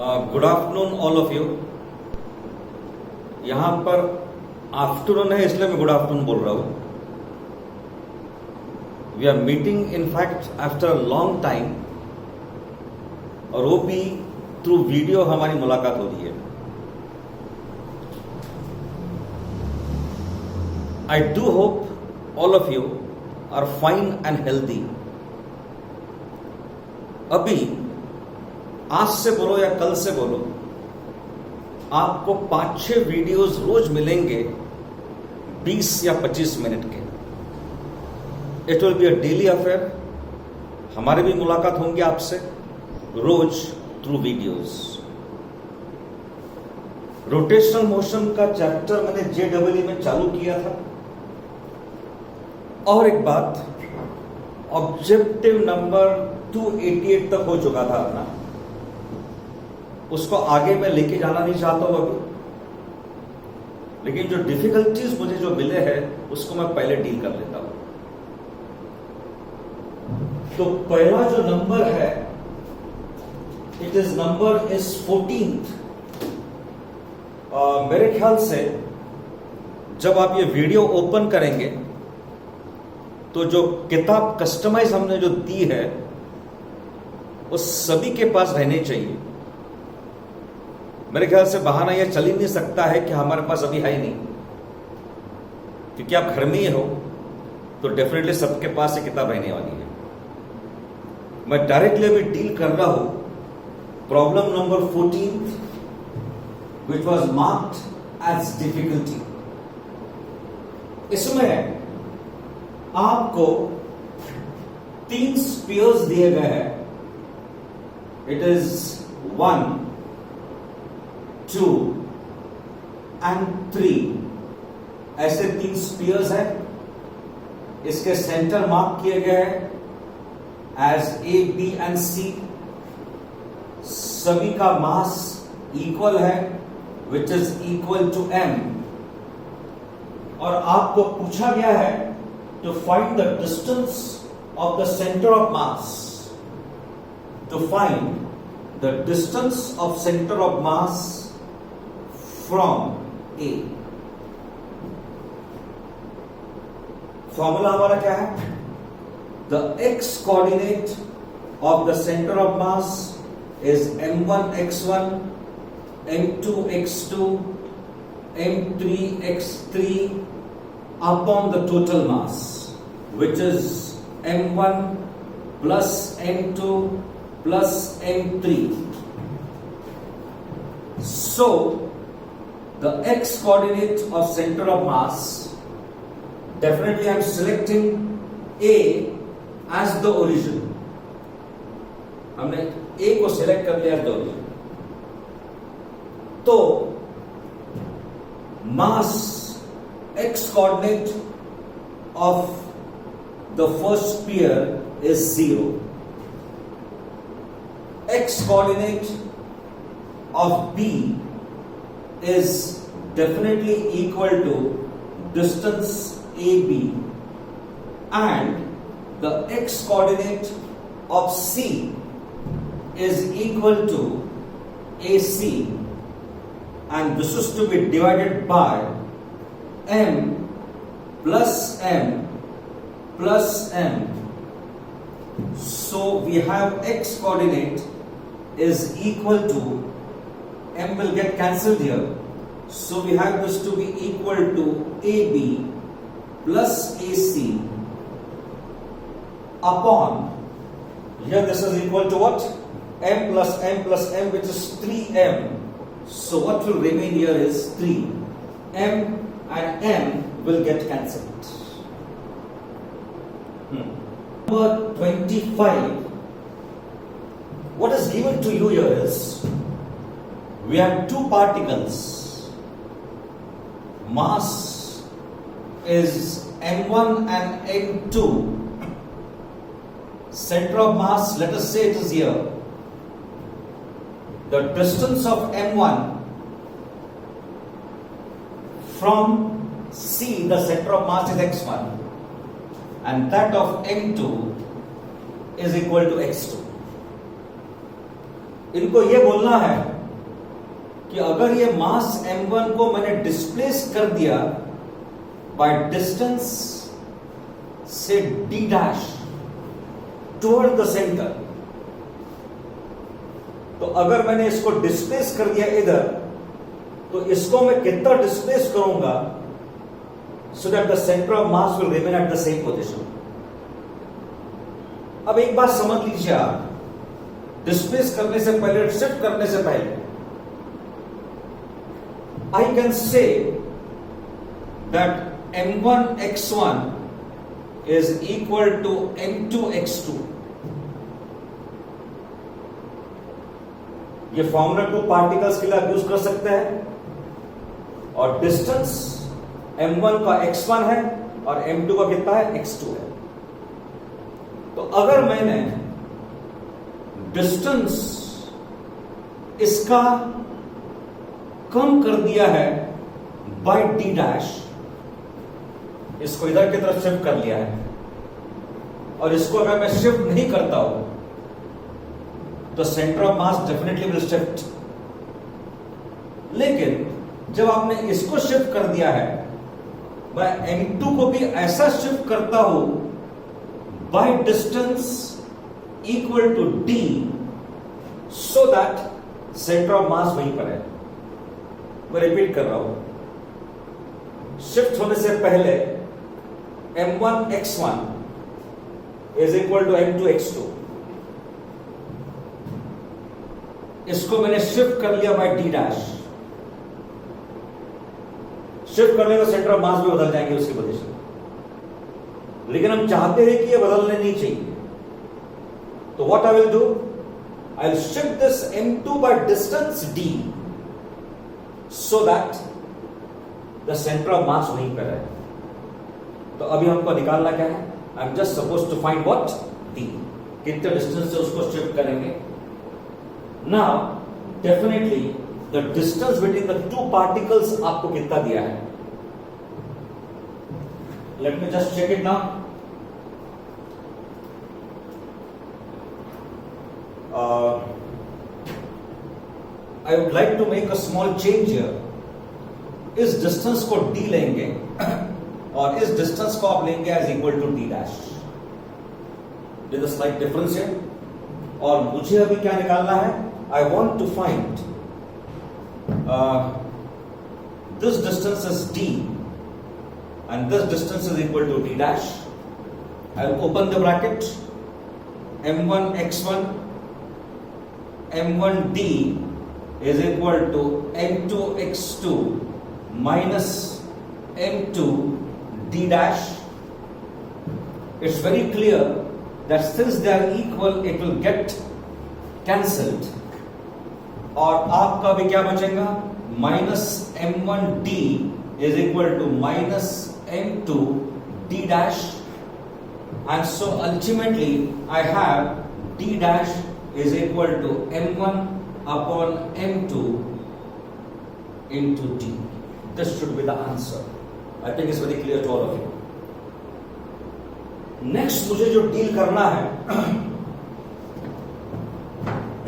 Good afternoon all of you. यहां पर afternoon है इसलिए मैं गुड आफ्टरनून बोल रहा हूं। We are meeting in fact after a long time, और वो भी थ्रू वीडियो हमारी मुलाकात हो रही है। I do hope all of you are fine and healthy. अभी आज से बोलो या कल से बोलो, आपको 5-6 वीडियोस रोज मिलेंगे 20 या 25 मिनट के। It will be a daily affair. हमारी भी मुलाकात होंगी आपसे रोज थ्रू वीडियोस। रोटेशनल मोशन का चैप्टर मैंने JEE में चालू किया था। और एक बात, ऑब्जेक्टिव नंबर 288 तक हो चुका था अपना, उसको आगे मैं लेके जाना नहीं चाहता हूं अभी, लेकिन जो डिफिकल्टीज मुझे जो मिले हैं उसको मैं पहले डील कर लेता हूं। तो पहला जो नंबर है, it is number is 14th। मेरे ख्याल से जब आप ये वीडियो ओपन करेंगे तो जो किताब कस्टमाइज हमने जो दी है वो सभी के पास रहने चाहिए। मेरे ख्याल से बहाना यह चल ही नहीं सकता है कि हमारे पास अभी है ही नहीं, क्योंकि आप घर में ही हो तो डेफिनेटली सबके पास ये किताब रहने वाली है। मैं डायरेक्टली अभी डील कर रहा हूं problem number 14th, which was marked as difficulty। इसमें आपको 3 स्पीयर्स दिए गए हैं। इट इज 1, 2 एंड 3, ऐसे 3 स्पीयर्स हैं। इसके सेंटर मार्क किए गए हैं as A, B and C। सभी का मास इक्वल है, which is equal to m। और आपको पूछा गया है to find the distance of the centre of mass. To find the distance of centre of mass from A। Formula हमारा क्या है? The x coordinate of the centre of mass is m1 x1, m2 x2, m3 x3 upon the total mass, which is m1 plus m2 plus m3. So the x coordinate of center of mass, definitely I am selecting A as the origin। हमने A को select कर लिया as the origin। तो mass x coordinate of the first sphere is 0। x coordinate of B is definitely equal to distance AB, and the x coordinate of C is equal to AC, and this is to be divided by m plus m plus m. So we have x coordinate is equal to, m will get cancelled here, so we have this to be equal to AB plus AC upon, here this is equal to what? M plus m plus m, which is 3m. So what will remain here is 3. M and m will get cancelled. Number 25. What is given to you here is, we have 2 particles. Mass is m1 and m2. Center of mass, let us say it is here. The distance of m1 from C, the center of mass, is x1, and that of m2 is equal to x2. इनको ये बोलना है कि अगर ये मास m1 को मैंने displace कर दिया बाय डिस्टेंस से d dash toward the centre, तो अगर मैंने इसको डिस्प्लेस कर दिया इधर, तो इसको मैं कितना डिस्प्लेस करूंगा सो that the centre of mass will remain at the same position. अब एक बात समझ लीजिए आप, डिस्प्लेस करने से पहले, शिफ्ट करने से पहले, I can say that m1 x1 is equal to m2 x2। ये फॉर्मूला 2 पार्टिकल्स के लिए आप यूज कर सकते हैं, और डिस्टेंस m1 का x1 है और m2 का कितना है, x2 है। तो अगर मैंने डिस्टेंस इसका कम कर दिया है बाय d डैश, इसको इधर की तरफ शिफ्ट कर लिया है, और इसको अगर मैं शिफ्ट नहीं करता हूं तो centre of mass definitely will shift. लेकिन जब आपने इसको शिफ्ट कर दिया है, मैं m2 को भी ऐसा शिफ्ट करता हूं by distance equal to d, so that centre of mass वहीं पर है। मैं रिपीट कर रहा हूं, शिफ्ट होने से पहले m1 x1 is equal to m2 x2, इसको मैंने शिफ्ट कर लिया बाय d डैश। शिफ्ट करने का सेंटर ऑफ मास भी बदल जाएंगे उसकी पोजीशन, लेकिन हम चाहते हैं कि ये बदलने नहीं चाहिए। तो what I will do, I will shift this m2 by distance d, so that the centre of mass वहीं पर है। तो अभी हमको निकालना क्या है, I am just suppose to find what d, कितने डिस्टेंस से उसको शिफ्ट करेंगे। Now definitely the distance between the two particles आपको कितना दिया है, let me just check it now. I would like to make a small change here. इस distance को d लेंगे और इस डिस्टेंस को आप लेंगे as equal to d dash. There is a slight difference here, और मुझे अभी क्या निकालना है, I want to find this distance is d and this distance is equal to d dash. I'll open the bracket, m1 x1 m1d is equal to m2 x2 minus m2 d dash. It's very clear that since they are equal, it will get cancelled, और आपका भी क्या बचेगा, minus m1d is equal to minus m2 d dash, and so ultimately I have d dash is equal to m1 upon m2 into d. This should be the answer. I think it's very clear to all of you. Next मुझे जो deal करना है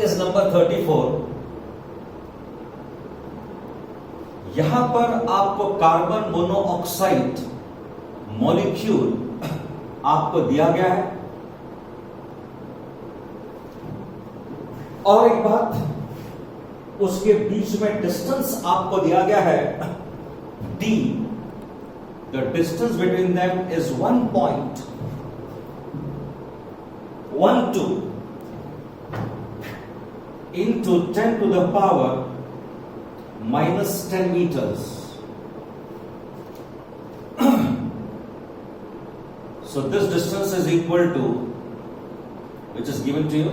is number 34। यहां पर आपको carbon monoxide molecule आपको दिया गया है, और एक बात, उसके बीच में डिस्टेंस आपको दिया गया है d। The distance between them is 1.12 into 10 to the power minus 10 meters. So this distance is equal to, which is given to you,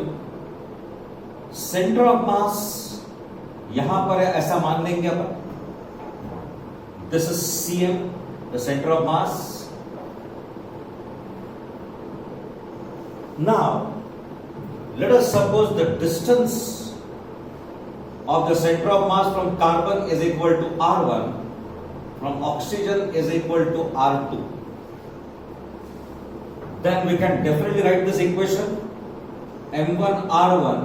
center of mass यहां पर है, ऐसा मान लेंगे अपन। This is cm, the center of mass. Now let us suppose the distance of the center of mass from carbon is equal to r1, from oxygen is equal to r2. Then we can definitely write this equation, m1 r1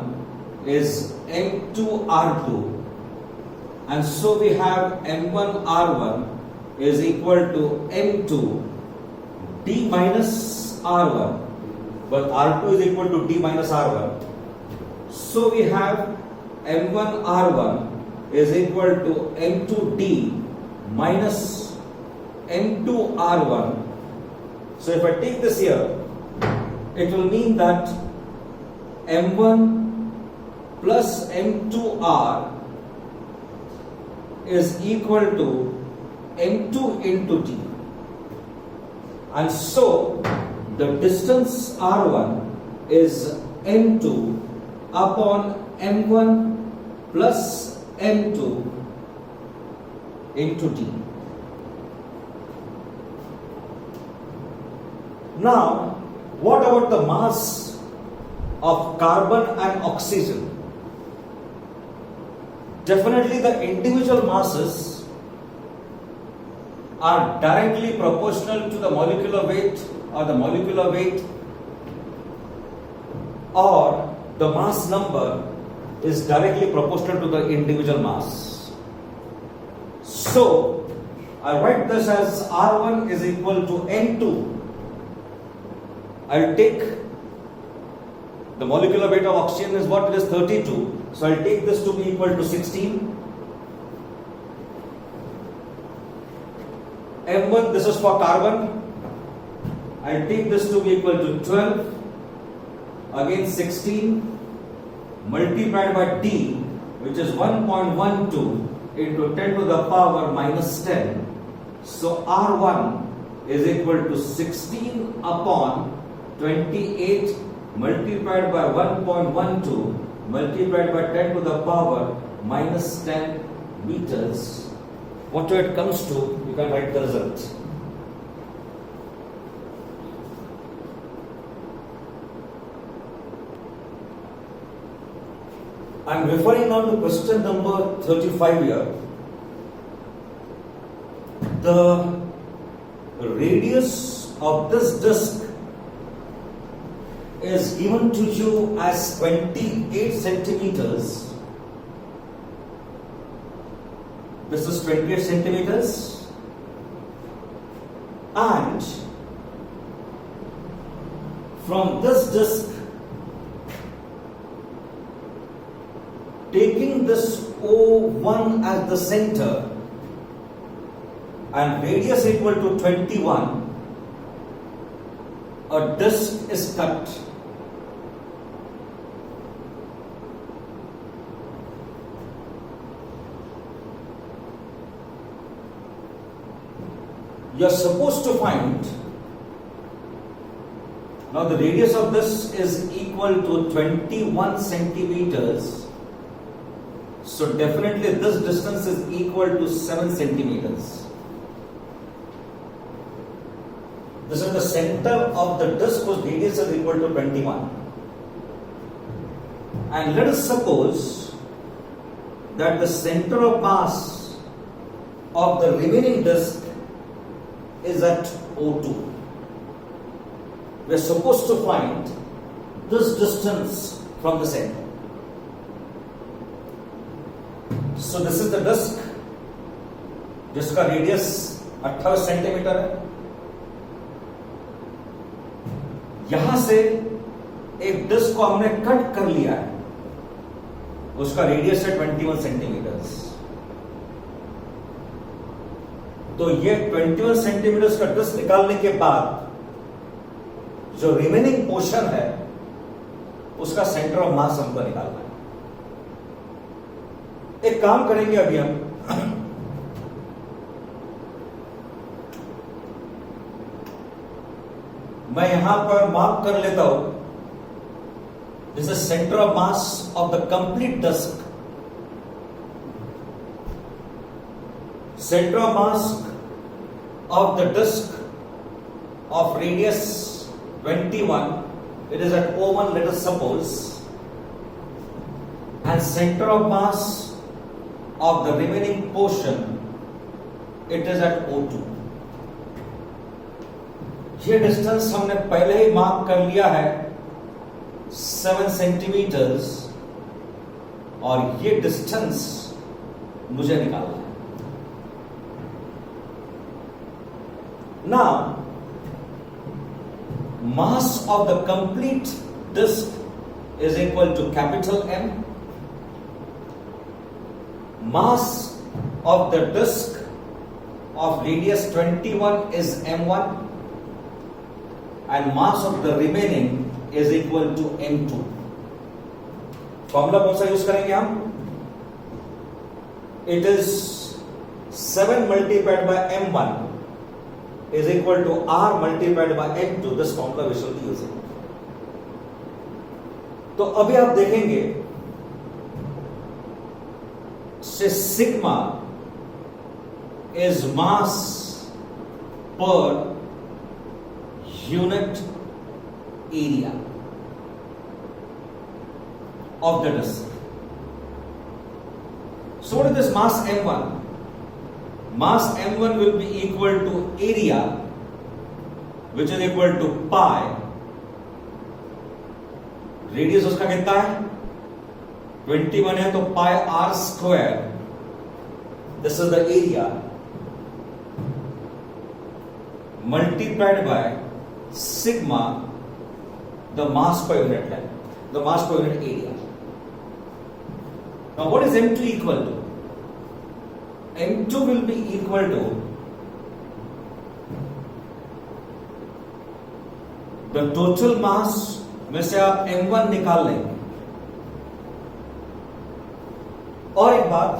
is m2 r2, and so we have m1 r1 is equal to m2 d minus r1, but r2 is equal to d minus r1. So we have m1 r1 is equal to m2d minus m2 r1. So if I take this here, it will mean that m1 plus m2r is equal to m2 into d, and so the distance r1 is m2 upon m1 plus m2 into d. Now, what about the mass of carbon and oxygen? Definitely the individual masses are directly proportional to the molecular weight or the molecular weight, or the mass number is directly proportional to the individual mass. So, I write this as R1 is equal to N2. I'll take the molecular weight of oxygen is what? It is 32. So I'll take this to be equal to 16. M1, this is for carbon. I'll take this to be equal to 12. Again 16 multiplied by D, which is 1.12 into 10 to the power minus 10. So R1 is equal to 16 upon 28 multiplied by 1.12 multiplied by 10 to the power minus 10 meters. Whatever it comes to, you can write the result. I am referring now to question number 35 here. The radius of this disc is given to you as 28 centimeters. This is 28 centimeters, and from this disc, taking this O1 as the center and radius equal to 21, a disc is cut. You are supposed to find, now the radius of this is equal to 21 centimeters. So definitely this distance is equal to 7 centimeters. This is the center of the disc whose radius is equal to 21. And let us suppose that the center of mass of the remaining disc is at O2. We are supposed to find this distance from the center. So this is the disc, जिसका radius 28 centimetre है. यहां से एक disc को हमने cut कर लिया है, उसका रेडियस है 21 सेंटीमीटर. तो ये 21 सेंटीमीटर का डिस्क निकालने के बाद जो रिमेनिंग पोर्शन है उसका सेंटर ऑफ मास हमको निकालना है. एक काम करेंगे अभी हम, मैं यहां पर मार्क कर लेता हूं. This is centre of mass of the complete disc. Center of mass of the disc of radius 21, it is at O1, let us suppose, and center of mass of the remaining portion, it is at O2. ये distance हमने पहले ही mark कर लिया है 7 centimetres, और ये distance मुझे निकालना है। Now, mass of the complete disk is equal to capital M. Mass of the disk of radius 21 is M1 and mass of the remaining is equal to M2. Formula कौन सा use करेंगे हम? It is 7 multiplied by M1 is equal to R multiplied by M2. This formula we shall be using. तो अभी आप देखेंगे से sigma is mass per unit area of the disk. So what is this mass M1? Mass M1 will be equal to area, which is equal to pi. Radius उसका कितना है? 21 है, तो pi r square. This is the area multiplied by sigma, the mass per unit length, the mass per unit area. Now, what is M2 equal to? M2 will be equal to the total mass में से आप M1 निकाल लेंगे। और एक बात,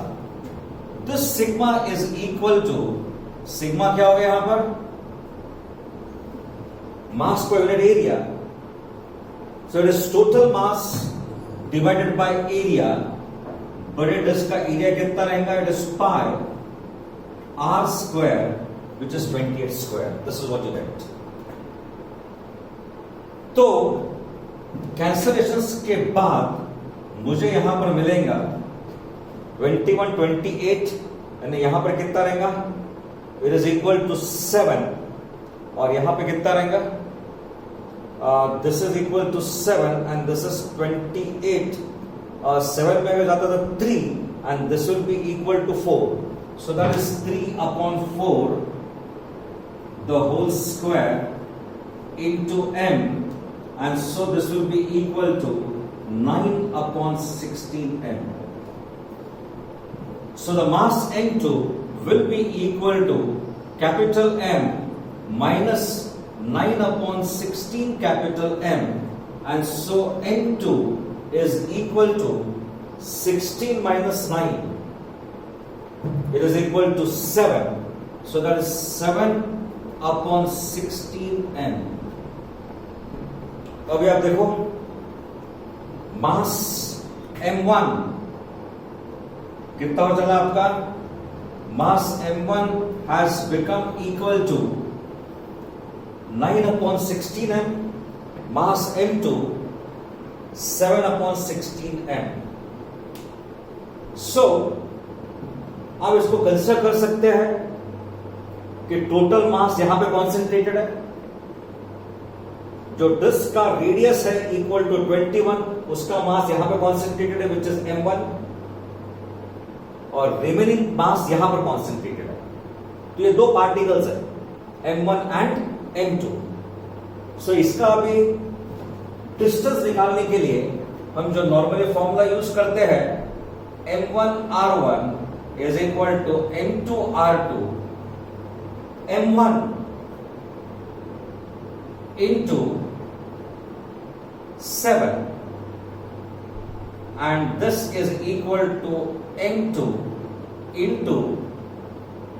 this sigma is equal to, sigma क्या हो गया यहां पर? Mass per unit area. So it is total mass divided by area. बड़े डिस्क का एरिया कितना रहेगा? It is pi r square which is 28 square. This is what you get. तो कैंसलेशंस के बाद मुझे यहां पर मिलेगा 21, 28 यानी यहां पर कितना रहेगा? इट इज इक्वल टू 7 और यहां पे कितना रहेगा? This is equal to 7 and this is 28. 7 में हो जाता था 3 and this will be equal to 4. So that is 3 upon 4 the whole square into m, and so this will be equal to 9 upon 16m. So the mass M2 will be equal to capital M minus 9 upon 16 capital M, and so M2 is equal to 16 minus 9. It is equal to 7. So that is 7 upon 16n. अभी आप देखो मास M1 कितना हो चला आपका? मास M1 has become equal to 9 upon 16m. Mass M2 7 upon 16m. So आप इसको consider कर सकते हैं कि टोटल मास यहां पे कॉन्सेंट्रेटेड है। जो डिस्क का रेडियस है इक्वल टू 21, उसका मास यहां पे कॉन्सेंट्रेटेड है विच इज M1, और रिमेनिंग मास यहां पर कॉन्सेंट्रेटेड है। तो ये दो पार्टिकल्स है M1 एंड M2। सो इसका अभी डिस्टेंस निकालने के लिए हम जो नॉर्मली फॉर्मूला यूज करते हैं, M1R1 is equal to M2R2 M1 into 7 and this is equal to M2 into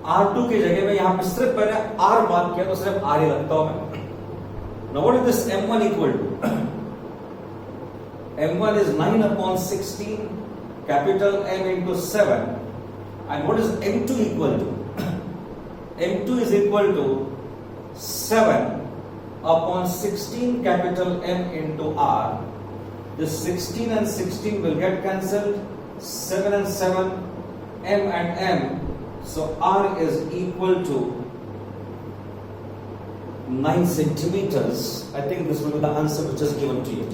R2 की जगह में यहां पे सिर्फ मैंने R मार्क किया तो सिर्फ R ही लगता हूं मैं। Now what is this M1 equal to? M1 is 9 upon 16 capital M into 7, and what is M2 equal to? M2 is equal to 7 upon 16 capital M into R. This 16 and 16 will get cancelled. 7 and 7, M and M. So R is equal to 9 centimeters. I think this will be the answer which is given to you.